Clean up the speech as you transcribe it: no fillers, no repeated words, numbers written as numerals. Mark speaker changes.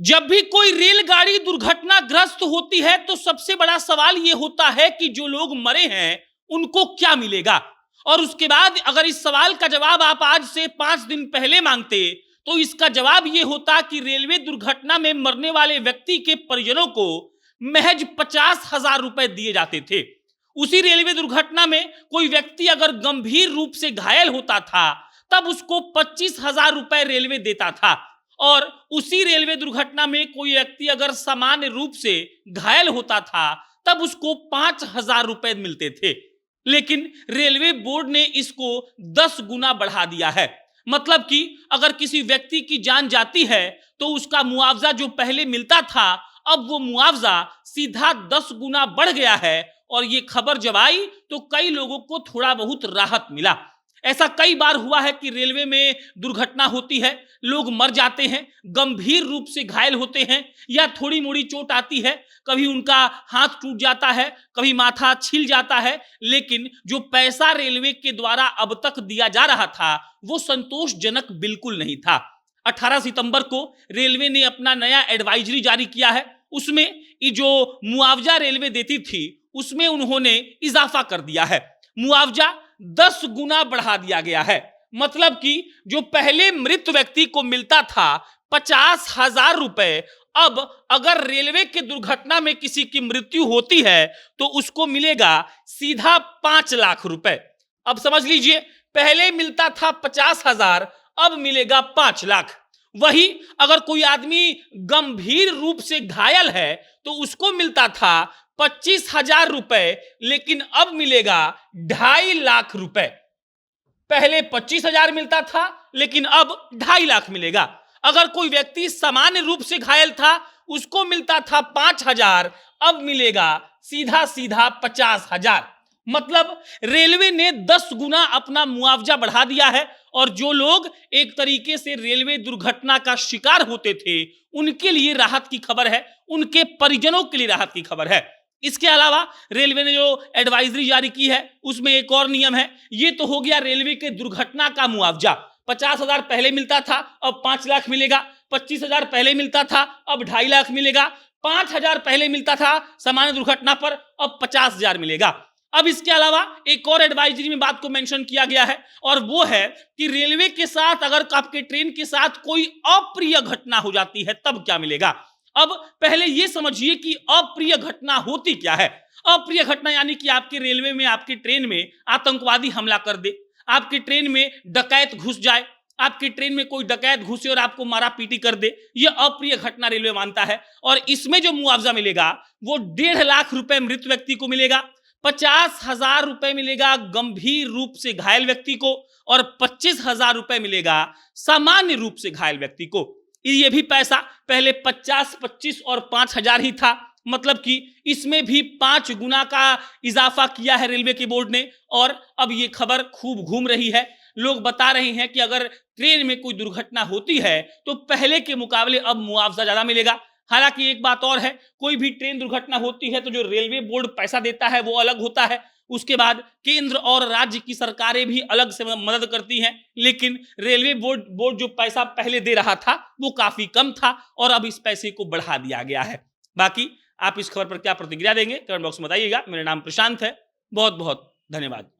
Speaker 1: जब भी कोई रेलगाड़ी दुर्घटनाग्रस्त होती है तो सबसे बड़ा सवाल यह होता है कि जो लोग मरे हैं उनको क्या मिलेगा। और उसके बाद अगर इस सवाल का जवाब आप आज से 5 दिन पहले मांगते तो इसका जवाब यह होता कि रेलवे दुर्घटना में मरने वाले व्यक्ति के परिजनों को महज 50,000 रुपए दिए जाते थे। उसी रेलवे दुर्घटना में कोई व्यक्ति अगर गंभीर रूप से घायल होता था तब उसको 25,000 रुपए रेलवे देता था। और उसी रेलवे दुर्घटना में कोई व्यक्ति अगर सामान्य रूप से घायल होता था तब उसको 5,000 रुपए मिलते थे। लेकिन रेलवे बोर्ड ने इसको 10 गुना बढ़ा दिया है। मतलब कि अगर किसी व्यक्ति की जान जाती है तो उसका मुआवजा जो पहले मिलता था अब वो मुआवजा सीधा 10 गुना बढ़ गया है। और ये खबर जब आई तो कई लोगों को थोड़ा बहुत राहत मिला। ऐसा कई बार हुआ है कि रेलवे में दुर्घटना होती है, लोग मर जाते हैं, गंभीर रूप से घायल होते हैं या थोड़ी मोड़ी चोट आती है, कभी उनका हाथ टूट जाता है, कभी माथा छिल जाता है, लेकिन जो पैसा रेलवे के द्वारा अब तक दिया जा रहा था वो संतोषजनक बिल्कुल नहीं था। 18 सितंबर को रेलवे ने अपना नया एडवाइजरी जारी किया है। उसमें ये जो मुआवजा रेलवे देती थी उसमें उन्होंने इजाफा कर दिया है। मुआवजा 10 गुना बढ़ा दिया गया है। मतलब कि जो पहले मृत व्यक्ति को मिलता था 50,000 रुपए, अब अगर रेलवे के दुर्घटना में किसी की मृत्यु होती है तो उसको मिलेगा सीधा 5 लाख रुपए। अब समझ लीजिए, पहले मिलता था 50,000, अब मिलेगा 5 लाख। वही अगर कोई आदमी गंभीर रूप से घायल है तो उसको मिलता था 25,000 रुपए, लेकिन अब मिलेगा 2.5 लाख रुपए। पहले 25,000 मिलता था लेकिन अब 2.5 लाख मिलेगा। अगर कोई व्यक्ति सामान्य रूप से घायल था उसको मिलता था 5,000, अब मिलेगा सीधा सीधा 50,000। मतलब रेलवे ने 10 गुना अपना मुआवजा बढ़ा दिया है। और जो लोग एक तरीके से रेलवे दुर्घटना का शिकार होते थे उनके लिए राहत की खबर है, उनके परिजनों के लिए राहत की खबर है। इसके अलावा रेलवे ने जो एडवाइजरी जारी की है उसमें एक और नियम है। ये तो हो गया रेलवे के दुर्घटना का मुआवजा। 50,000 पहले मिलता था, अब 5 लाख मिलेगा। 25,000 पहले मिलता था, अब 2.5 लाख मिलेगा। 5,000 पहले मिलता था सामान्य दुर्घटना पर, अब 50,000 मिलेगा। अब इसके अलावा एक और एडवाइजरी में बात को मेंशन किया गया है और वो है कि रेलवे के साथ अगर आपके ट्रेन के साथ कोई अप्रिय घटना हो जाती है तब क्या मिलेगा। अब पहले यह समझिए कि अप्रिय घटना होती क्या है। अप्रिय घटना यानी कि आपके रेलवे में, आपकी ट्रेन में आतंकवादी हमला कर दे, आपकी ट्रेन में डकैत घुस जाए, आपकी ट्रेन में कोई डकैत घुसे और आपको मारा पीटी कर दे, यह अप्रिय घटना रेलवे मानता है। और इसमें जो मुआवजा मिलेगा वो 1.5 लाख रुपए मृत व्यक्ति को मिलेगा, 50,000 रुपए मिलेगा गंभीर रूप से घायल व्यक्ति को और 25,000 रुपए मिलेगा सामान्य रूप से घायल व्यक्ति को। ये भी पैसा पहले 50, 25 और 5,000 ही था। मतलब कि इसमें भी 5 गुना का इजाफा किया है रेलवे की बोर्ड ने। और अब ये खबर खूब घूम रही है, लोग बता रहे हैं कि अगर ट्रेन में कोई दुर्घटना होती है तो पहले के मुकाबले अब मुआवजा ज्यादा मिलेगा। हालांकि एक बात और है, कोई भी ट्रेन दुर्घटना होती है तो जो रेलवे बोर्ड पैसा देता है वो अलग होता है, उसके बाद केंद्र और राज्य की सरकारें भी अलग से मदद करती हैं। लेकिन रेलवे बोर्ड जो पैसा पहले दे रहा था वो काफी कम था और अब इस पैसे को बढ़ा दिया गया है। बाकी आप इस खबर पर क्या प्रतिक्रिया देंगे कमेंट बॉक्स में बताइएगा। मेरा नाम प्रशांत है। बहुत बहुत धन्यवाद।